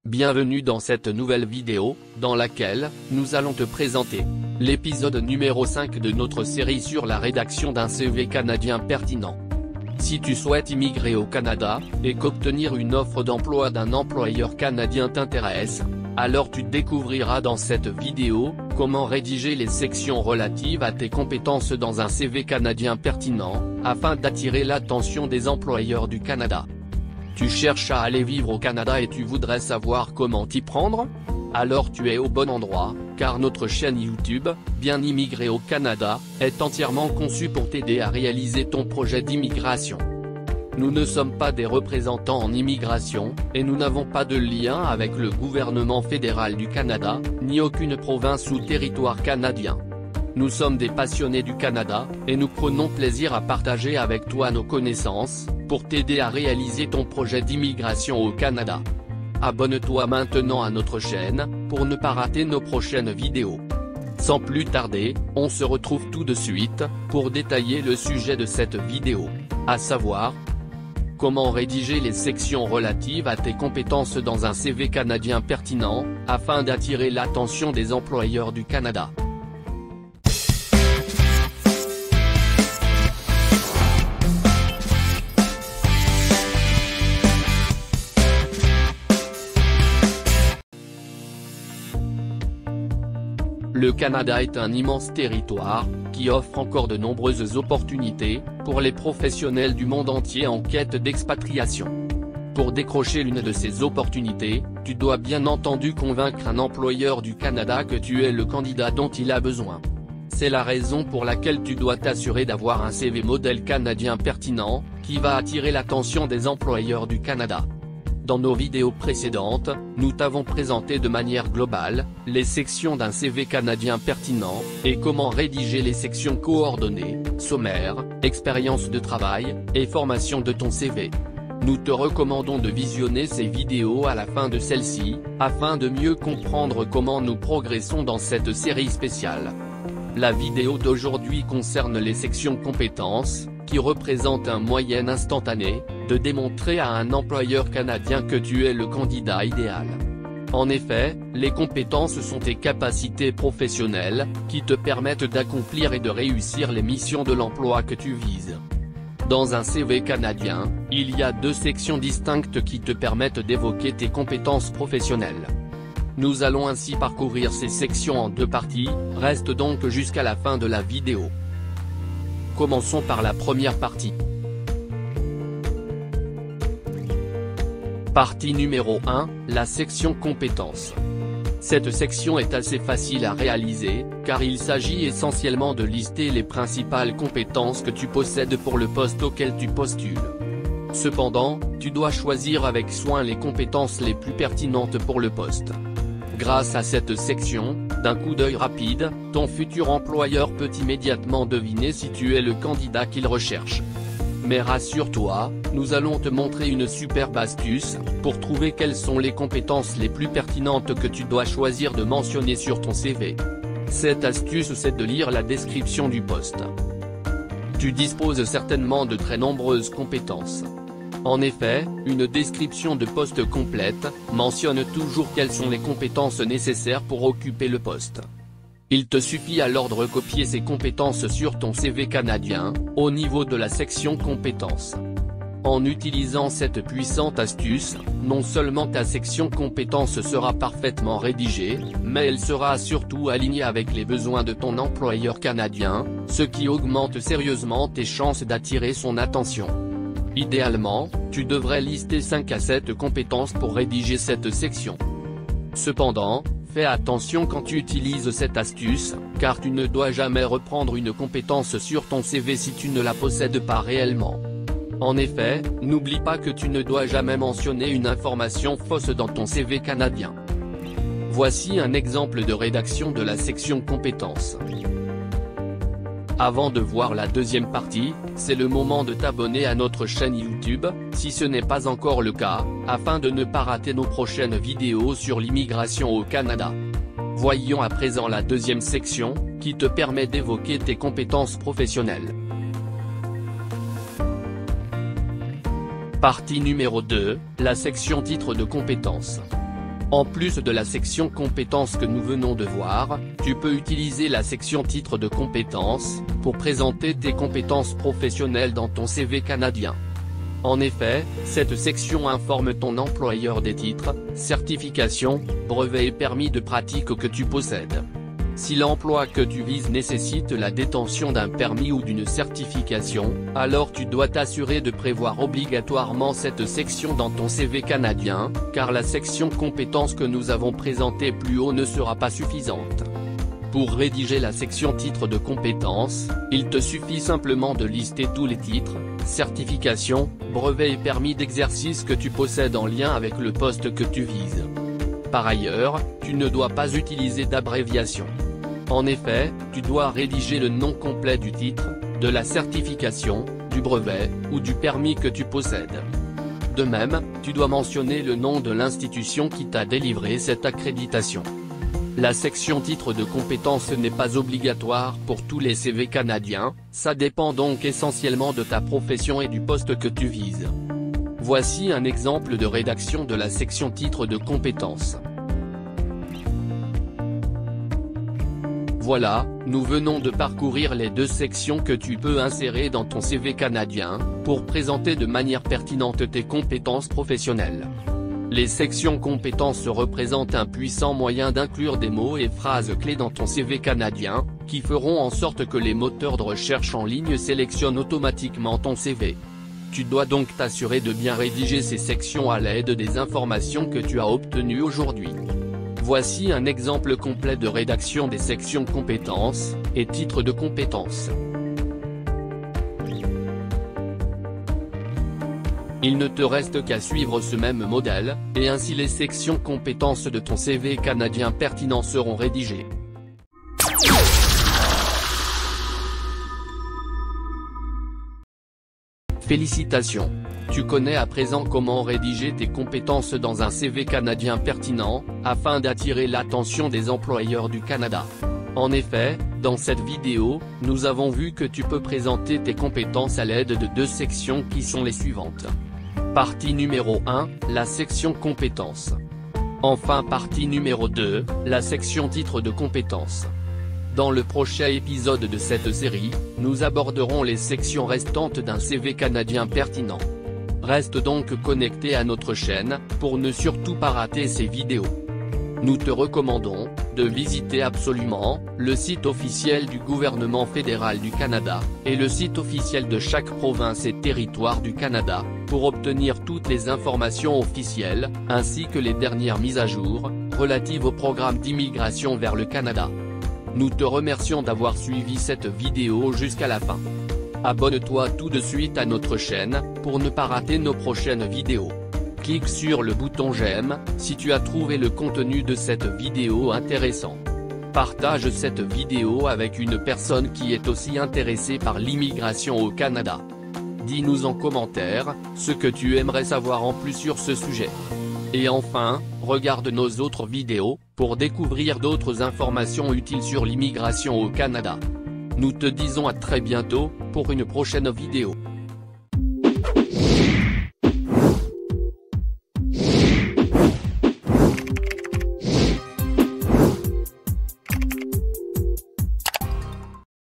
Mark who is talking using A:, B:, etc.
A: Bienvenue dans cette nouvelle vidéo, dans laquelle, nous allons te présenter l'épisode numéro 5 de notre série sur la rédaction d'un CV canadien pertinent. Si tu souhaites immigrer au Canada, et qu'obtenir une offre d'emploi d'un employeur canadien t'intéresse, alors tu découvriras dans cette vidéo, comment rédiger les sections relatives à tes compétences dans un CV canadien pertinent, afin d'attirer l'attention des employeurs du Canada. Tu cherches à aller vivre au Canada et tu voudrais savoir comment t'y prendre? Alors tu es au bon endroit, car notre chaîne YouTube, Bien immigrer au Canada, est entièrement conçue pour t'aider à réaliser ton projet d'immigration. Nous ne sommes pas des représentants en immigration, et nous n'avons pas de lien avec le gouvernement fédéral du Canada, ni aucune province ou territoire canadien. Nous sommes des passionnés du Canada, et nous prenons plaisir à partager avec toi nos connaissances, pour t'aider à réaliser ton projet d'immigration au Canada. Abonne-toi maintenant à notre chaîne, pour ne pas rater nos prochaines vidéos. Sans plus tarder, on se retrouve tout de suite, pour détailler le sujet de cette vidéo, à savoir, comment rédiger les sections relatives à tes compétences dans un CV canadien pertinent, afin d'attirer l'attention des employeurs du Canada. Le Canada est un immense territoire, qui offre encore de nombreuses opportunités, pour les professionnels du monde entier en quête d'expatriation. Pour décrocher l'une de ces opportunités, tu dois bien entendu convaincre un employeur du Canada que tu es le candidat dont il a besoin. C'est la raison pour laquelle tu dois t'assurer d'avoir un CV modèle canadien pertinent, qui va attirer l'attention des employeurs du Canada. Dans nos vidéos précédentes, nous t'avons présenté de manière globale, les sections d'un CV canadien pertinent, et comment rédiger les sections coordonnées, sommaires, expérience de travail, et formation de ton CV. Nous te recommandons de visionner ces vidéos à la fin de celle-ci, afin de mieux comprendre comment nous progressons dans cette série spéciale. La vidéo d'aujourd'hui concerne les sections compétences, qui représentent un moyen instantané, de démontrer à un employeur canadien que tu es le candidat idéal. En effet, les compétences sont tes capacités professionnelles, qui te permettent d'accomplir et de réussir les missions de l'emploi que tu vises. Dans un CV canadien, il y a deux sections distinctes qui te permettent d'évoquer tes compétences professionnelles. Nous allons ainsi parcourir ces sections en deux parties, reste donc jusqu'à la fin de la vidéo. Commençons par la première partie. Partie numéro 1, la section compétences. Cette section est assez facile à réaliser, car il s'agit essentiellement de lister les principales compétences que tu possèdes pour le poste auquel tu postules. Cependant, tu dois choisir avec soin les compétences les plus pertinentes pour le poste. Grâce à cette section, d'un coup d'œil rapide, ton futur employeur peut immédiatement deviner si tu es le candidat qu'il recherche. Mais rassure-toi, nous allons te montrer une superbe astuce, pour trouver quelles sont les compétences les plus pertinentes que tu dois choisir de mentionner sur ton CV. Cette astuce, c'est de lire la description du poste. Tu disposes certainement de très nombreuses compétences. En effet, une description de poste complète, mentionne toujours quelles sont les compétences nécessaires pour occuper le poste. Il te suffit alors de recopier ces compétences sur ton CV canadien, au niveau de la section compétences. En utilisant cette puissante astuce, non seulement ta section compétences sera parfaitement rédigée, mais elle sera surtout alignée avec les besoins de ton employeur canadien, ce qui augmente sérieusement tes chances d'attirer son attention. Idéalement, tu devrais lister 5 à 7 compétences pour rédiger cette section. Cependant, fais attention quand tu utilises cette astuce, car tu ne dois jamais reprendre une compétence sur ton CV si tu ne la possèdes pas réellement. En effet, n'oublie pas que tu ne dois jamais mentionner une information fausse dans ton CV canadien. Voici un exemple de rédaction de la section compétences. Avant de voir la deuxième partie, c'est le moment de t'abonner à notre chaîne YouTube, si ce n'est pas encore le cas, afin de ne pas rater nos prochaines vidéos sur l'immigration au Canada. Voyons à présent la deuxième section, qui te permet d'évoquer tes compétences professionnelles. Partie numéro 2, la section titre de compétences. En plus de la section compétences que nous venons de voir, tu peux utiliser la section titre de compétences, pour présenter tes compétences professionnelles dans ton CV canadien. En effet, cette section informe ton employeur des titres, certifications, brevets et permis de pratique que tu possèdes. Si l'emploi que tu vises nécessite la détention d'un permis ou d'une certification, alors tu dois t'assurer de prévoir obligatoirement cette section dans ton CV canadien, car la section compétences que nous avons présentée plus haut ne sera pas suffisante. Pour rédiger la section titre de compétences, il te suffit simplement de lister tous les titres, certifications, brevets et permis d'exercice que tu possèdes en lien avec le poste que tu vises. Par ailleurs, tu ne dois pas utiliser d'abréviation. En effet, tu dois rédiger le nom complet du titre, de la certification, du brevet, ou du permis que tu possèdes. De même, tu dois mentionner le nom de l'institution qui t'a délivré cette accréditation. La section titre de compétences n'est pas obligatoire pour tous les CV canadiens, ça dépend donc essentiellement de ta profession et du poste que tu vises. Voici un exemple de rédaction de la section titre de compétences. Voilà, nous venons de parcourir les deux sections que tu peux insérer dans ton CV canadien, pour présenter de manière pertinente tes compétences professionnelles. Les sections compétences représentent un puissant moyen d'inclure des mots et phrases clés dans ton CV canadien, qui feront en sorte que les moteurs de recherche en ligne sélectionnent automatiquement ton CV. Tu dois donc t'assurer de bien rédiger ces sections à l'aide des informations que tu as obtenues aujourd'hui. Voici un exemple complet de rédaction des sections compétences, et titres de compétences. Il ne te reste qu'à suivre ce même modèle, et ainsi les sections compétences de ton CV canadien pertinent seront rédigées. Félicitations! Tu connais à présent comment rédiger tes compétences dans un CV canadien pertinent, afin d'attirer l'attention des employeurs du Canada. En effet, dans cette vidéo, nous avons vu que tu peux présenter tes compétences à l'aide de deux sections qui sont les suivantes. Partie numéro 1, la section compétences. Enfin partie numéro 2, la section titre de compétences. Dans le prochain épisode de cette série, nous aborderons les sections restantes d'un CV canadien pertinent. Reste donc connecté à notre chaîne, pour ne surtout pas rater ces vidéos. Nous te recommandons de visiter absolument le site officiel du gouvernement fédéral du Canada, et le site officiel de chaque province et territoire du Canada, pour obtenir toutes les informations officielles, ainsi que les dernières mises à jour, relatives au programme d'immigration vers le Canada. Nous te remercions d'avoir suivi cette vidéo jusqu'à la fin. Abonne-toi tout de suite à notre chaîne, pour ne pas rater nos prochaines vidéos. Clique sur le bouton j'aime, si tu as trouvé le contenu de cette vidéo intéressant. Partage cette vidéo avec une personne qui est aussi intéressée par l'immigration au Canada. Dis-nous en commentaire, ce que tu aimerais savoir en plus sur ce sujet. Et enfin, regarde nos autres vidéos, pour découvrir d'autres informations utiles sur l'immigration au Canada. Nous te disons à très bientôt, pour une prochaine vidéo.